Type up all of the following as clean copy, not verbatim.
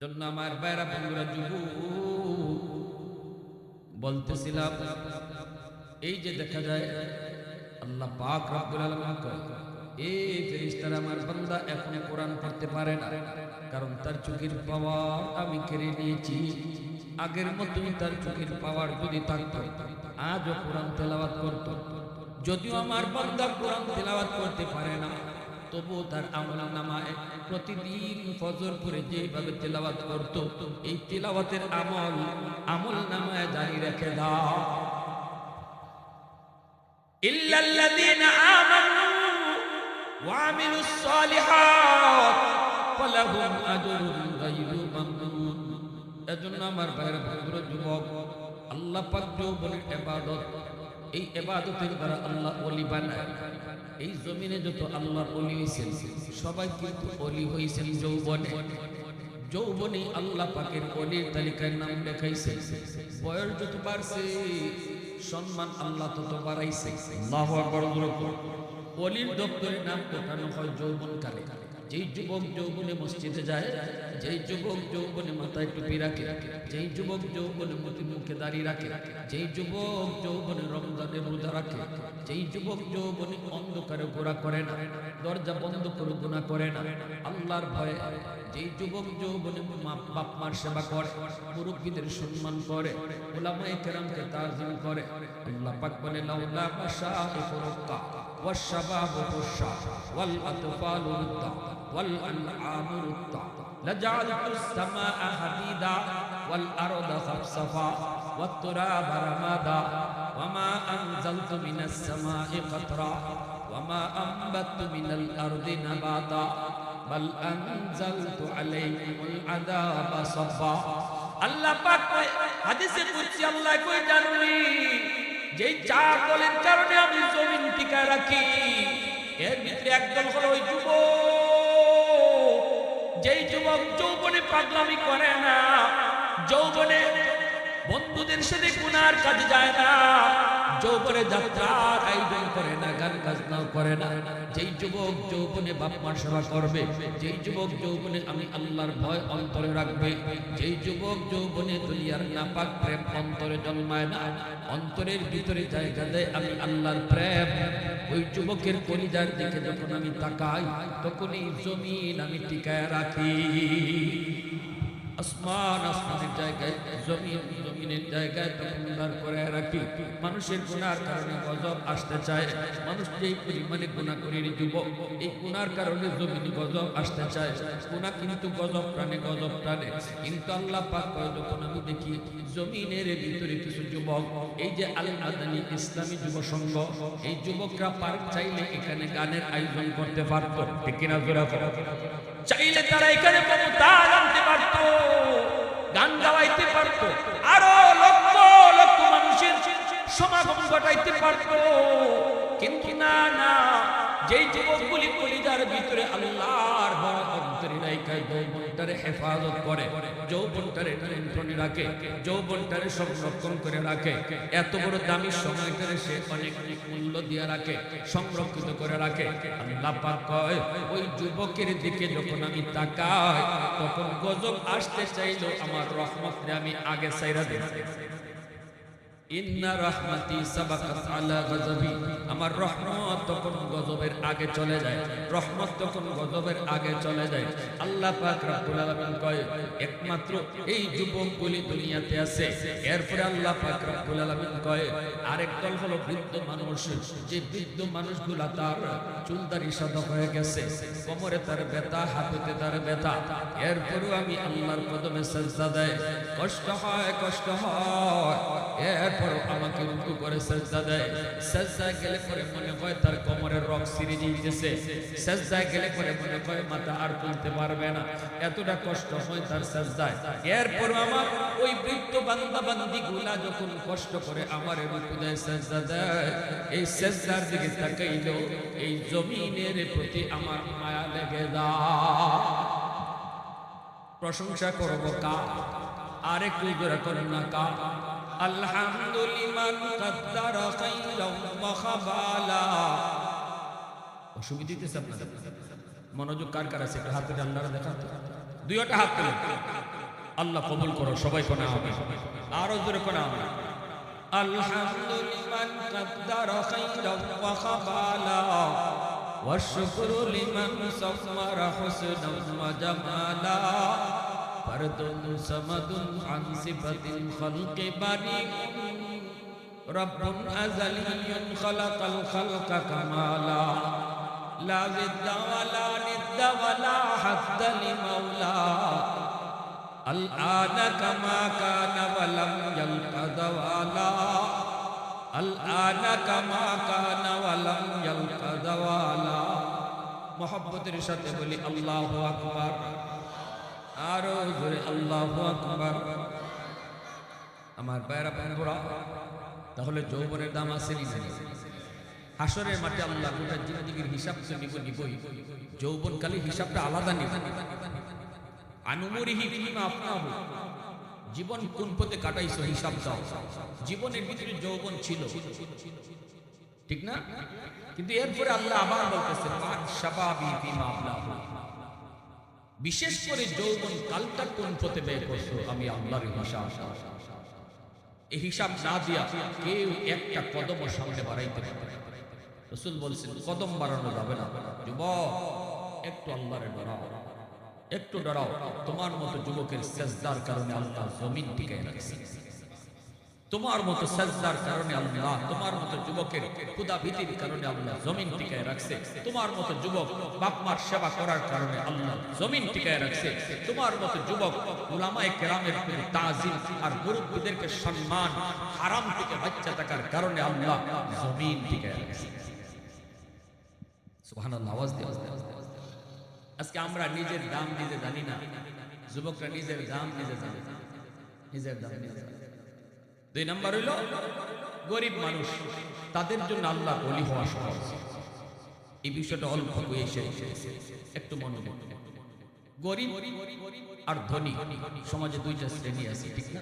জন্য আমার বাইরা বন্ধুরা যুবক বলতেছিলাম, এই যে দেখা যায় আল্লাহ পাক রব্বুল আলামিন কয়, এই ফেরেশতারা আমার বান্দা এখনো কোরআন পড়তে পারে না, কারণ তার চোখের পাওয়ার আমি কেড়ে নিয়েছি। আগের মতোই তার চোখের পাওয়ার যদি থাকতো আজও কোরআন তেলাওয়াত করত। যদিও আমার বান্দা কোরআন তেলাওয়াত করতে পারে না, তবু তার আমলনামায় প্রতিদিন ফজর পড়ে যেভাবে তেলাওয়াত করত, এই তেলাওয়াতের আমলনামায় জারি রেখে দাও। ইল্লাল্লাযীনা আমানু ওয়া আমিলুস সালিহাত ফালাহুম আজরুন গায়রু মামনুন। এজন্য আমার ভাইরা বন্ধুরা যুবক, আল্লাহ পাক যৌবনের ইবাদত, এই ইবাদতের দ্বারা আল্লাহ ওলি বানায়। এই জমিনে যত আল্লাহর ওলি হয়েছেন সবাই কিন্তু ওলি হয়েছেন যৌবনে। যৌবনে আল্লাহ পাকের ওলির তালিকায় নাম লেখাইছে। বয়স যত বাড়ছে সম্মান আল্লাহ তত বাড়াইছে। আল্লাহু আকবার। ওলির দপ্তরে নাম ওঠানো হয় যৌবন কালে। যেই যুবক যৌবনে মসজিদে যায়, যেই যুবক যৌবনে মাথায় টুপি রাখে, যেই যুবক যৌবনে মুখে দাঁড়িয়ে রাখে, যেই যুবক যৌবনে রমজানের রোজা রাখে, যেই যুবক যৌবনে অন্ধকারে গোড়া করে না, দরজা বন্ধ করে গুনাহ করে না, আল্লাহর ভয়ে, যেই যুবক যৌবনে বাপ মার সেবা করে, মুরব্বীদের সম্মান করে, উলামায়ে কেরামকে তাজিম করে, আল্লাহ পাক বলে লাউলা মাশাইখুর রাক্কা ওয়াশ-শাবাবু হুশা ওয়াল আতফালু রুদ্দা ওয়াল আনআমু রুদ্দা লাজআলতুস সামাআ হাদিদা ওয়াল আরদা সাফসাফা ওয়াত তুরাবা রামাদা ওয়ামা আনজালতু মিনাস সামাই কাতরা ওয়ামা আনবাতু মিনাল আরদি নাবাতা বাল আনজালতু আলাইকুমুল আযাবা সাফা। আল্লাহ পাক কয়, হাদিসে কুদসি আল্লাহ কয়, জানুনি যেই চার দলের কারণে আমি জমিন টিকায় রাখি, এর ভিতরে একদল হলো ওই যুবক, যেই যুবক যৌবনে পাগলামি করে না, যৌবনে বন্ধুদের সাথে গুনার কাজে যায় না, যৌবনে যাত্রার আয়োজন করে না, গান বাজনাও করে না, যেই যুবক যৌবনে বাপ মার সেবা করবে, যেই যুবক যৌবনে আমি আল্লাহর ভয় অন্তরে রাখবে, যেই যুবক যৌবনে দুনিয়ার নাপাক প্রেম অন্তরে জন্মায় না, অন্তরের ভিতরে জায়গা দেয় আমি আল্লাহর প্রেম, ওই যুবকের কলিজার দিকে যখন আমি তাকাই তখন এই জমিন আমি টিকায় রাখি। আসমান আসমানের জায়গায়, জমিন জমিনের জায়গায় তখন দাঁড় করে রাখি। মানুষের গুনার কারণে গজব আসতে চায়, মানুষ যেই পরিমাণে গুনাহ করে যুবক, এই গুনার কারণে জমিনে গজব আসতে চায়। গুনাহ কিন্তু গজব প্রাণে, গজব প্রাণে। কিন্তু আল্লাহ পাক কয়, যখন আমি দেখি জমিনের ভিতরে কিছু যুবক, এই যে আল আদানি ইসলামী যুব সংঘ, এই যুবকরা পার্ক চাইলে এখানে গানের আয়োজন করতে পারতো, ঠিক কিনা জোরা চাইলে তারা এখানে তাল আনতে পারতো, গান গাওয়াইতে পারতো, আরো লক্ষ লক্ষ মানুষের সমাগম ঘটাইতে পারতো। কিন্তু না না, যেই যুবকগুলি কলিজার ভিতরে আল্লাহর ভয় অন্তরে রাখে, যৌবনটারে হেফাজত করে, যৌবনটারে নিয়ন্ত্রণে রাখে, যৌবনটারে সংরক্ষণ করে রাখে, এত বড় দামি সময়টারে সে অনেক মূল্য দিয়ে রাখে, সংরক্ষিত করে রাখে। আল্লাহ পাক কয়, ওই যুবকের দিকে যখন আমি তাকাই তখন গজব আসতে চাইলো আমার রহমতরে আমি আগে ছাইরা দেই। ইন্না রাহমাতি সাবাকাত আলা গযবি, আমার রহমত তখন গজবের আগে চলে যায়, রহমত তখন গজবের আগে চলে যায়। আল্লাহ পাক রব্বুল আলামিন কয়, একমাত্র এই যুবকগুলি দুনিয়াতে আছে। এরপরে আল্লাহ পাক রব্বুল আলামিন কয়, আরেক দল হলো বৃদ্ধ মানুষ, যে বৃদ্ধ মানুষগুলা তার চুলদারি সাদা হয়ে গেছে, কোমরে তার ব্যথা, হাঁটুতে তার ব্যথা, এরপরেও আমি আল্লাহর কদমে সিজদা দেয়, কষ্ট হয়, কষ্ট হয়, এরপরও আমাকে রুকু করে সিজদা দেয়। সিজদায় গেলে পরে মনে হয় তার কোমরের রগ ছিঁড়ে যাইতেছে, সিজদায় গেলে পরে মনে হয় মাথা আর তুলতে পারবে না, এতটা কষ্ট হয় তার সিজদায়। এরপরও আমার ওই বৃদ্ধ বান্দা বান্দিগুলা যখন কষ্ট করে আমার রুকু দেয়, সিজদা দেয়, এই সিজদার দিকে তাকাইলো এই জমিনের প্রতি আমার মায়া লেগে যায়। প্রশংসা করব কার? আরেকটু জোরে করেন না কার? আলহামদুলিল্লাহ কাদ্দারা খাইরাও ওয়া খাবালা। অসুবিধা দিতেছে আপনাদের? মনোযোগ কার কার আছে? একটু হাতে আল্লাহর দেখাতে। দুইটা হাত তুলে আল্লাহ কবুল করো সবাই কোনা হবে আরো জোরে কোনা হবে আলহামদুলিল্লাহ কাদ্দারা খাইরাও ওয়া খাবালা والشكر لمن سمر حسنا وجمالا فرد صمد عن صفة الخلق بريء رب أزلي خلق الخلق كمالا لا ضد ولا ند ولا حد لمولى الآن كما كان ولم يلق زوالا الآن كما كان ولم يلق زوالا محبتের সাথে বলি আল্লাহু আকবার আরো জোরে আল্লাহু আকবার আমার ভাইরা বোনেরা তাহলে যৌবনের দাম আছে নি হাসরের মাঠে আল্লাহ গোটা জিন্দেগীর হিসাব তো নিবই যৌবনকালে হিসাবটা আলাদা নিব আনুমরিহি ফিমা আফনাহু জীবন কোন পথে কাটাইছো হিসাব দাও জীবনের ভিতরে যৌবন ছিল ঠিক না কিন্তু এরপরে আল্লাহ আবার বলতেছেন মান শাবাবি ফিমা আফনাহু বিশেষ করে যৌবন কালটা কোন পথে ব্যয় করছো আমি আল্লাহর হিসাব এই হিসাব না দিয়া কেউ একটা কদম সামনে বাড়াইতে পারে না রাসূল বলেছেন কদম বাড়ানো যাবে না যুবক একটু আল্লাহরে ডরাও একটু ডরাও তোমার মতো যুবকের সেজদার কারণে আল্লাহ জমিন টিকে রাখছে তোমার মতো সেজদার কারণে আল্লাহ তোমার মতো যুবকের খোদা ভীতির কারণে আল্লাহ জমিন টিকে রাখছে তোমার মতো যুবক বাপ মার সেবা করার কারণে আল্লাহ জমিন টিকে রাখছে তোমার মতো যুবক উলামায়ে কেরামের প্রতি তাজিম আর মুরব্বিদেরকে সম্মান হারাম থেকে বাঁচা থাকার কারণে আল্লাহ জমিন টিকে রাখছে সুবহানাল্লাহ আওয়াজ দিয়ে আজকে আমরা নিজের দাম নিজে জানি না যুবকরা নিজের দাম নিজে জানে নিজের দাম নিজে জানে দুই নাম্বার হইল গরিব মানুষ তাদের জন্য আল্লাহ ওলি হওয়া সহজ এই বিষয়টা অল্প এসে একটু মনোযোগ গরিব আর ধনী সমাজে দুইটা শ্রেণী আছে ঠিক না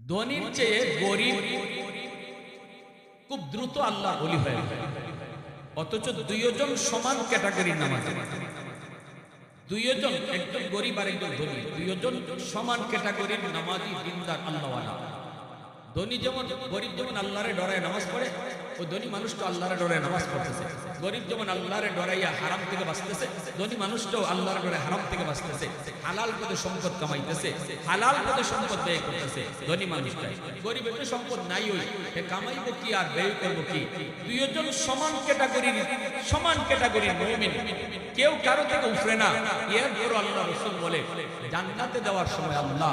ধনীর চেয়ে গরিব খুব দ্রুত আল্লাহ ওলি হয়ে যায় অথচ দুইজন সমান ক্যাটাগরির নামাজ দুইজন একজন গরিব আর একজন ধনী দুইজন সমান ক্যাটাগরির নামাজি দিনদার আল্লাহওয়ালা ধনী যেমন গরিব যেমন আল্লাহরে ডরায় নামাজ পড়ে ওই ধনী মানুষটা আল্লাহরে ডরায় নামাজ পড়তেছে গরিব যেমন আল্লাহরে ডরাইয়া হারাম থেকে বাঁচতেছে ধনী মানুষটাও আল্লাহরে ডরায় হারাম থেকে বাঁচতেছে হালাল পথে সম্পদ কামাইতেছে হালাল পথে সম্পদ ব্যয় করতেছে ধনী মানুষটাই গরিব একটু সম্পদ নাই ওই কামাইবো কি আর ব্যয় করবো কি দুইজন সমান ক্যাটাগরির মুমিন কেউ কারো থেকে উফরে না এরপর আল্লাহ রাসূল বলে জান্নাতে যাওয়ার সময় আল্লাহ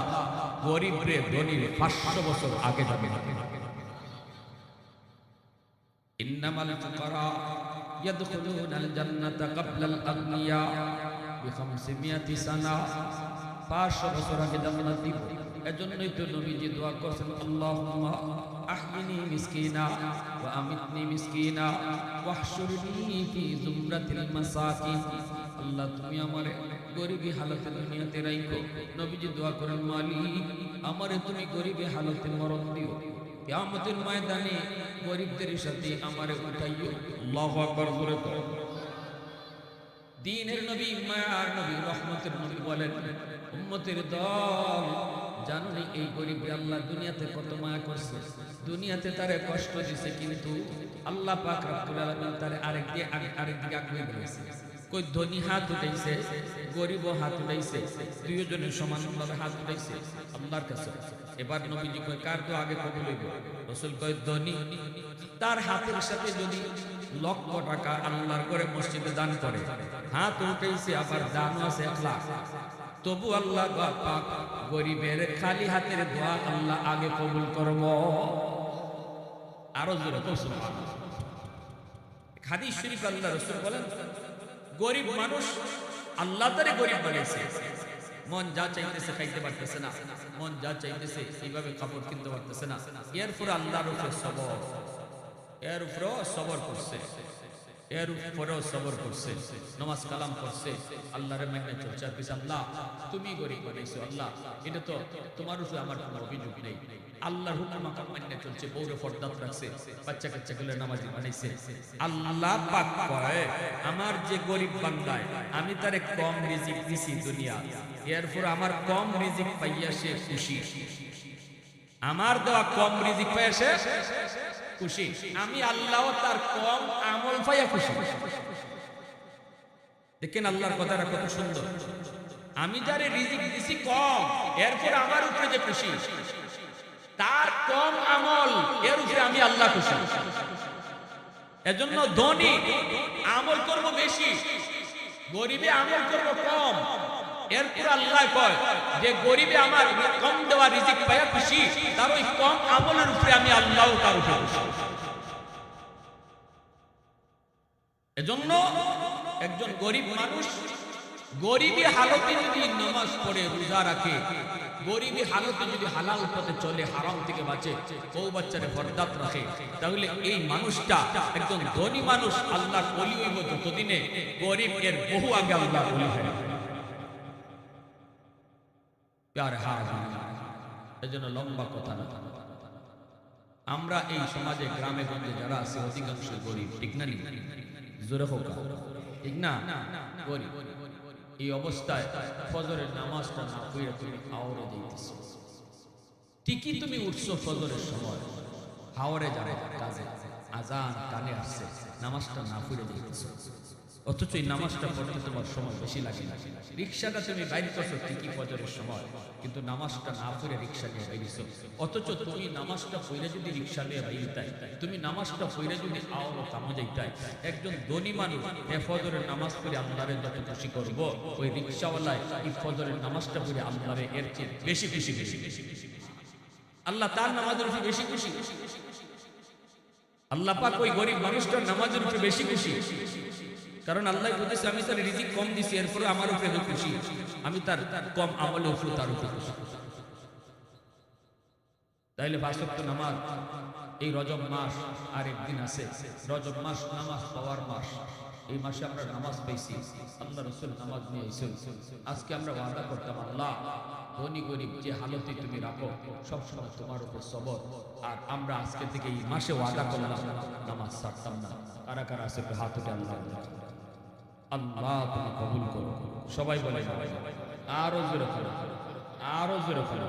গরিব রে ধনীর 500 বছর আগে যাবে ইন্নামাল ফুকারা ইয়াদখুলুনাল জান্নাতা ক্বাবলাল আগনিয়া বি500 সানা 500 বছর আগে জান্নাত দিব এজন্যই তো নবীজি দোয়া করেছেন আল্লাহুম্মা আহমিনি মিসকিনা ওয়া আমিতনি মিসকিনা ওয়াহশুরনি ফি যুমরাতিল মাসাকিন আল্লাহ তুমি আমারে গরিবী হালতে দুনিয়াতে রাখো নবীজি দোয়া করেন মালিক আমারে তুমি গরিবী হালতে মরণ দিও কিয়ামতের ময়দানে গরিবদের সাথে আমারে উঠাইও আল্লাহু আকবার জোরে বলো দ্বীনের নবী মায়ার নবী রহমতের নবী বলেন উম্মতের দল জানুনি এই গরিব আল্লাহ দুনিয়াতে কত মায়া করছে দুনিয়াতে তারে কষ্ট দিয়েছে কিন্তু আল্লাহ পাক রব্বুল আলামিন তারে আরেকদিকে আগুয়ে দিয়েছে কই ধনী হাত উঠাইছে গরিব হাত উঠাইছে দুইজনে সমানভাবে হাত উঠাইছে আল্লাহর কাছে এবার নবীজি কয় কার তো আগে কবুল হইব রাসূল কয় ধনী তার হাতের সাথে যদি লক্ষ টাকা আল্লাহর করে মসজিদে দান করে হাত উঠাইছে আবার দানও আছে 1 লাখ তবু আল্লাহ পাক গরিবের খালি হাতের দোয়া আল্লাহ আগে কবুল করব আরো জোরে তো সুবহানাল্লাহ হাদিস শরীফ আল্লাহ রাসূল বলেন গরিব মানুষ আল্লাহ তারে গরিব বানাইছে মন যা চাইতেছে খাইতে পারতেছে না মন যা চাইতেছে এইভাবে কাপড় কিনতে পারতেছে না এরপর আল্লাহর উপরে সবর করছে এর পরেও সবর করছে, নামাজ কালাম করছে, আল্লাহর মেনে চলছে। আর কিছু আল্লাহ তুমি গরিব বানাইছো, আল্লাহ এটা তো তোমার উপরে আমার কোনো অভিযোগ নেই। আল্লাহর হুকুম মেনে চলছে, বউরে ফরদাত রাখছে, বাচ্চা কাচ্চাগুলো নামাজি বানাইছে। আল্লাহ পাক কয় আমার যে গরিব বান্দায় আমি তারে কম রিজিক দিছি দুনিয়া, এরপর আমার কম রিজিক পাইয়া সে খুশি। আমার দেওয়া কম রিজিক পাইয়া সে খুশি, আমি আল্লাহ তার কম আমল পাইয়া খুশি। দেখেন আল্লাহর কথাটা কত সুন্দর। আমি যারে রিজিক দিছি কম, এরপর আমার উপরে যে খুশি, তার কম আমল, এর উপরে আমি আল্লাহ খুশি। এজন্য ধনী আমল করব বেশি, গরিবে আমল করব কম। এরপর আল্লাহ কয় যে গরিবে আমার কম দেওয়া রিজিক পাইয়া খুশি, তার ওই কম আমলের উপরে আমি আল্লাহ তার উপরে খুশি। এজন্য একজন গরিব মানুষ গরিবী হালতে যদি নামাজ পড়ে, রোজা রাখে, গরিবী হালতে যদি হালাল পথে চলে, হারাম থেকে বাঁচে, বউ বাচ্চারে ফরদাত রাখে, তাহলে এই মানুষটা একজন ধনী মানুষ। আল্লাহর ওলি হইব যতদিনে, গরিব এর বহু আগে আল্লাহর ওলি হয়। প্যারে এজন্য লম্বা কথা না, আমরা এই সমাজে গ্রামে গঞ্জে যারা আছে অধিকাংশ গরিব, ঠিক না? জোরে হোক, ঠিক না? গরিব। এই অবস্থায় ফজরের নামাজটা না পড়ে তুমি হাওরে যাইতেছো, ঠিকই তুমি উঠছো ফজরের সময়, হাওরে যাবে কাজে, আজান কানে আসছে, নামাজটা না পড়ে যাইতেছো। অথচ এই নামাজটা পড়তে তোমার সময় বেশি লাগে না। রিক্সাটা তুমি বাইর করছো ঠিকই ফজরের সময়, কিন্তু নামাজটা না পড়ে রিক্সা নিয়ে বাইরেছো। অথচ তুমি নামাজটা পড়ে যদি রিক্সা নিয়ে বাইরতাই, তুমি নামাজটা পড়ে যদি আওয়ামো কামে যাইতাই, একজন ধনী মানুষ এ ফজরের নামাজ পড়ে আল্লাহরে যত খুশি করব, ওই রিক্সাওয়ালায় এই ফজরের নামাজটা পড়ে আল্লাহরে এর চেয়ে বেশি খুশি। আল্লাহ তার নামাজের উপরে বেশি খুশি। আল্লাহ পাক ওই গরিব মানুষটার নামাজের উপরে বেশি খুশি, কারণ আল্লাহ বলতেছে আমি তার রিজিক কম দিছি, এরপরে আমার উপরে খুশি, আমি তার কম আমলের উপরে তার উপরে খুশি। তাইলে পাঁচ ওয়াক্ত নামাজ, এই রজব মাস আর একদিন আছে, রজব মাস নামাজ পাওয়ার মাস। এই মাসে আমরা নামাজ পেয়েছি, আল্লাহ রাসূল নামাজ নিয়ে এসেছেন। আজকে আমরা ওয়াদা করতাম, আল্লাহ ধনী গরিব যে হালতে তুমি রাখো, সবসময় তোমার উপর সবর। আর আমরা আজকে থেকে এই মাসে ওয়াদা করলাম নামাজ ছাড়তাম না। কারা কারা আছে হাত উঠে আল্লাহ আল্লাহ তুমি কবুল করো। সবাই বলে আরো জোরে করো, আরো জোরে করো।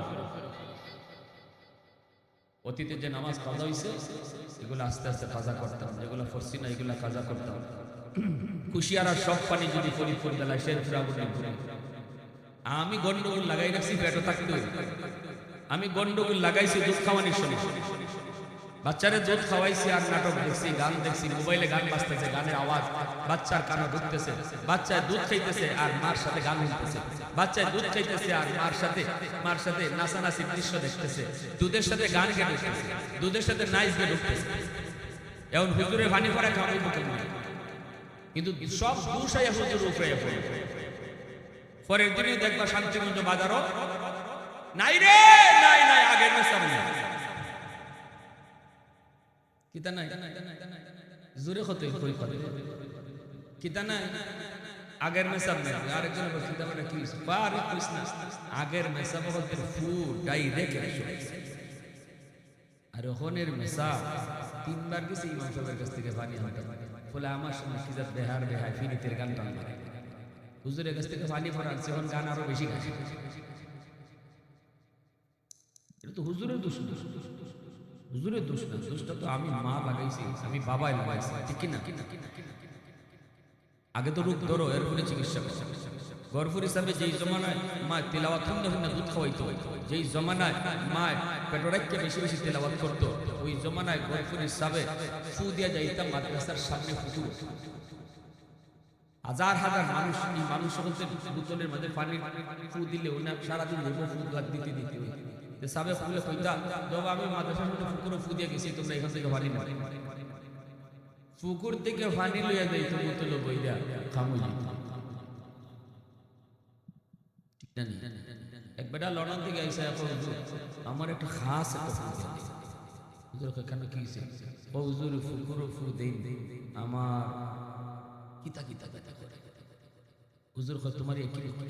অতীতে যে নামাজ কাজা হয়েছে এগুলো আস্তে আস্তে কাজা করতাম, যেগুলো পড়ছি না এগুলো কাজা করতাম। কুশিয়ারা সব পানি যদি ফরিদপুর বেলায় সে আমি গন্ডগোল লাগাই রাখছি পেটে থাকতে, আমি গন্ডগোল লাগাইছি দুধ খাওয়ানোর সময়, বাচ্চারে দুধ খাওয়াইছি আর নাটক দেখছি, গান দেখছি, মোবাইলে গান বাজতেছে, গানের আওয়াজ বাচ্চার কানে ঢুকতেছে, বাচ্চায় দুধ খাইতেছে আর মার সাথে গান শুনতেছে, বাচ্চায় দুধ খাইতেছে আর মার সাথে নাচানাচির দৃশ্য দেখতেছে, দুধের সাথে গান গে ঢুকতেছে, দুধের সাথে নাইচ গে ঢুকতেছে। এখন হুজুরে পানি পড়া খাওয়াইব কেমন? কিন্তু সব দুষাইয়া হুজুর উপরে পড়ে। পরের দিনে দেখবা শান্তিগঞ্জ বাজারও নাই রে, নাই নাই আগের মেসাব নাই, কিতা নাই জোরে হতে কই করে কিতা নাই আগের মেসাব নাই। আরেকজন বলে কিতা বলে কি পারে কইছ না, আগের মেসাব বলতে ফুল ডাইরেক্ট আর ওখানের মেসাব তিনবার গেছে ইমাম সাহেবের কাছ থেকে পানি আনতে, বলে আমার সময় কি জাত বেহার বেহায় ফিরিতের গান টান লাগে, হুজুরের কাছ থেকে পানি ভরা আনছে, এখন গান আরো বেশি গাছে। এটা তো হুজুরের দোষ, হুজুরের দোষ না, দোষটা তো আমি মা লাগাইছি, আমি বাবাই লাগাইছি, ঠিক কিনা? আগে তো রোগ ধরো, এরপরে চিকিৎসা করো। গরফুর হিসাবে যেই জমানায় মা তেলাওয়াত না দুধ খাওয়াইতো, যেই জমানায় মা পেটোরাইকে বেশি বেশি তেলাওয়াত করতো, ওই জমানায় গরফুর হিসাবে ফু দিয়া যাইতাম মাদ্রাসার সামনে পুকুর, হাজার হাজার মানুষ, এই মানুষ সকলকে বোতলের মধ্যে পানি ফু দিলে ওই না সারাদিন ফু দিতে দিতে সাবে ফুলে কইতা যখন আমি মাদ্রাসার মধ্যে পুকুরে ফু দিয়ে গেছি, তোমরা এখান থেকে পানি না, পুকুর থেকে পানি লইয়া যাই তো বোতলে বইয়া খামু এক বেটা লন্ডন থেকে আইসা আমার একটা খাস একটা কেন কি ও হুজুর পুকুরে ফু দেই, আমার কিতা কিতা কিতা করে হুজুর কয় তোমার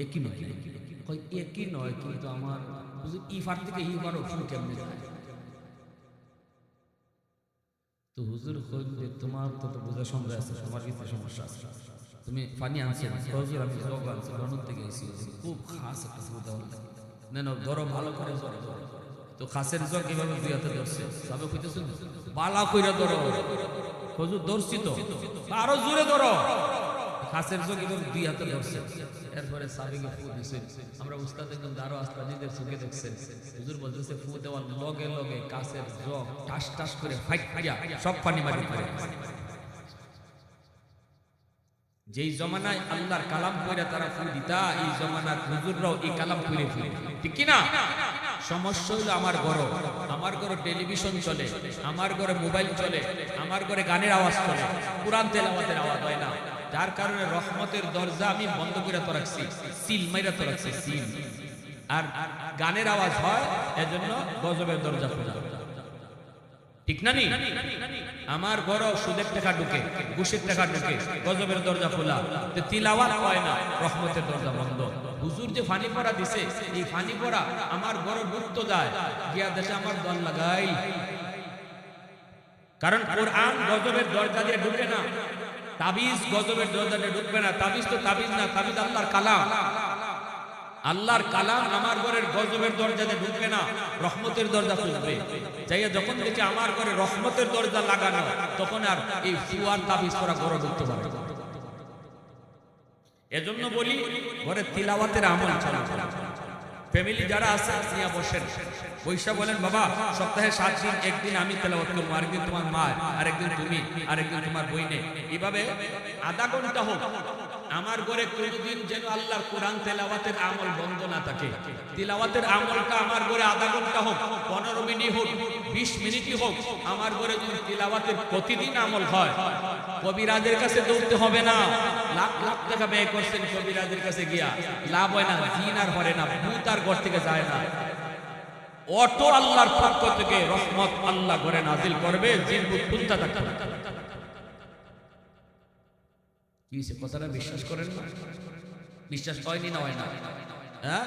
একই নয়, কয় একই নয় কিন্তু আমার হুজুর ই ফার থেকে ই ফার ফুল কেমনে যায়? তো হুজুর কইল যে তোমার তো বোঝা সমস্যা আছে, তোমার কিছু সমস্যা আছে, তুমি পানি আনছো না? হুজুর আমি জগ আনছি, রনদ থেকে এসেছি, খুব খাস একটা ফুল দেওয়া লাগে, না না ধরো ভালো করে ধরো। তো খাসের জগ এভাবে দুই হাতে ধরছে, সাবে কইতেছ বালা কইরা ধরো। হুজুর ধরছি তো, আরো জোরে ধরো। খাসের জগ এভাবে দুই হাতে ধরছে, এরপরে সাবিকে ফু দিছে। আমরা উস্তাদ একদম দারো আস্তা নিজের চোখে দেখছেন। হুজুর বলতেছে ফু দেওয়ার লগে লগে কাছের জগ টাস টাস করে ফাইটিয়া সব পানি মারি করে। যেই জমানায় আল্লাহর কালাম কইরা তারা ফু দিতা, এই জমানার হুজুররাও এই কালাম কইরে ফু, ঠিক কি না? সমস্যা হলো আমার ঘরে টেলিভিশন চলে, আমার ঘরে মোবাইল চলে, আমার ঘরে গানের আওয়াজ চলে, কুরআন তেলাওয়াতের আওয়াজ হয় না। যার কারণে রহমতের দরজা আমি বন্ধ করে তো রাখছি, সিল মাইরা তো রাখছি সিল। আর গানের আওয়াজ হয়, এজন্য গজবের দরজা খোলা, ঠিক না নি? আমার ঘরে সুদের টাকা ঢুকে, ঘুষের টাকা ঢুকে, গজবের দরজা খোলা, তিলাওয়াত হয় না, রহমতের দরজা বন্ধ। হুজুর যে ফানি পড়া দিছে, এই ফানি পড়া আমার ঘরে ঢুকতো যায়, গিয়া দেশে আমার দল লাগাই। কারণ কোরআন গজবের দরজা দিয়ে ঢুকে না, তাবিজ গজবের দরজা দিয়ে ঢুকবে না। তাবিজ তো তাবিজ না, তাবিজ আল্লাহর কালাম। আল্লাহর কালাম আমার ঘরের গজবের দরজা দিয়ে ঢুকবে না, রহমতের দরজা খুলবে। যাইয়া যখন দেখি আমার ঘরে রহমতের দরজা লাগানো, তখন আর এই ফুয়ার তাবিজ করা ঘরে ঢুকতে পারে। এজন্য বলি ঘরে তিলাওয়াতের আমল চালু করা। ফ্যামিলি যারা আছে নিয়ে বসেন, বৈশা বলেন বাবা সপ্তাহে 7 দিন, একদিন আমি তেলাওয়াত করবো, আরেকদিন তোমার মা, আরেকদিন তুমি, আরেকদিন তোমার বইনে। এইভাবে আধা ঘন্টা হোক আমার ঘরে কোনদিন যেন আল্লাহর কোরআন তেলাওয়াতের আমল বন্ধ না থাকে। তিলাওয়াতের আমলটা আমার ঘরে আধা ঘন্টা হোক, 15 মিনিট হোক, 20 মিনিটই হোক, আমার ঘরে যদি তিলাওয়াতের প্রতিদিন আমল হয়, কবিরাজের কাছে দৌড়তে হবে না। লাখ লাখ টাকা ব্যয় করছেন কবিরাজের কাছে গিয়া, লাভ হয় না, জিন আর হরে না, ভূত আর ঘর থেকে যায় না। অটো আল্লাহর পক্ষ থেকে রহমত আল্লাহ ঘরে নাজিল করবে, জিন ভূত কুন্তা থাকবে। কি সে কথাটা বিশ্বাস করেন না? বিশ্বাস হয়নি না হয় না? হ্যাঁ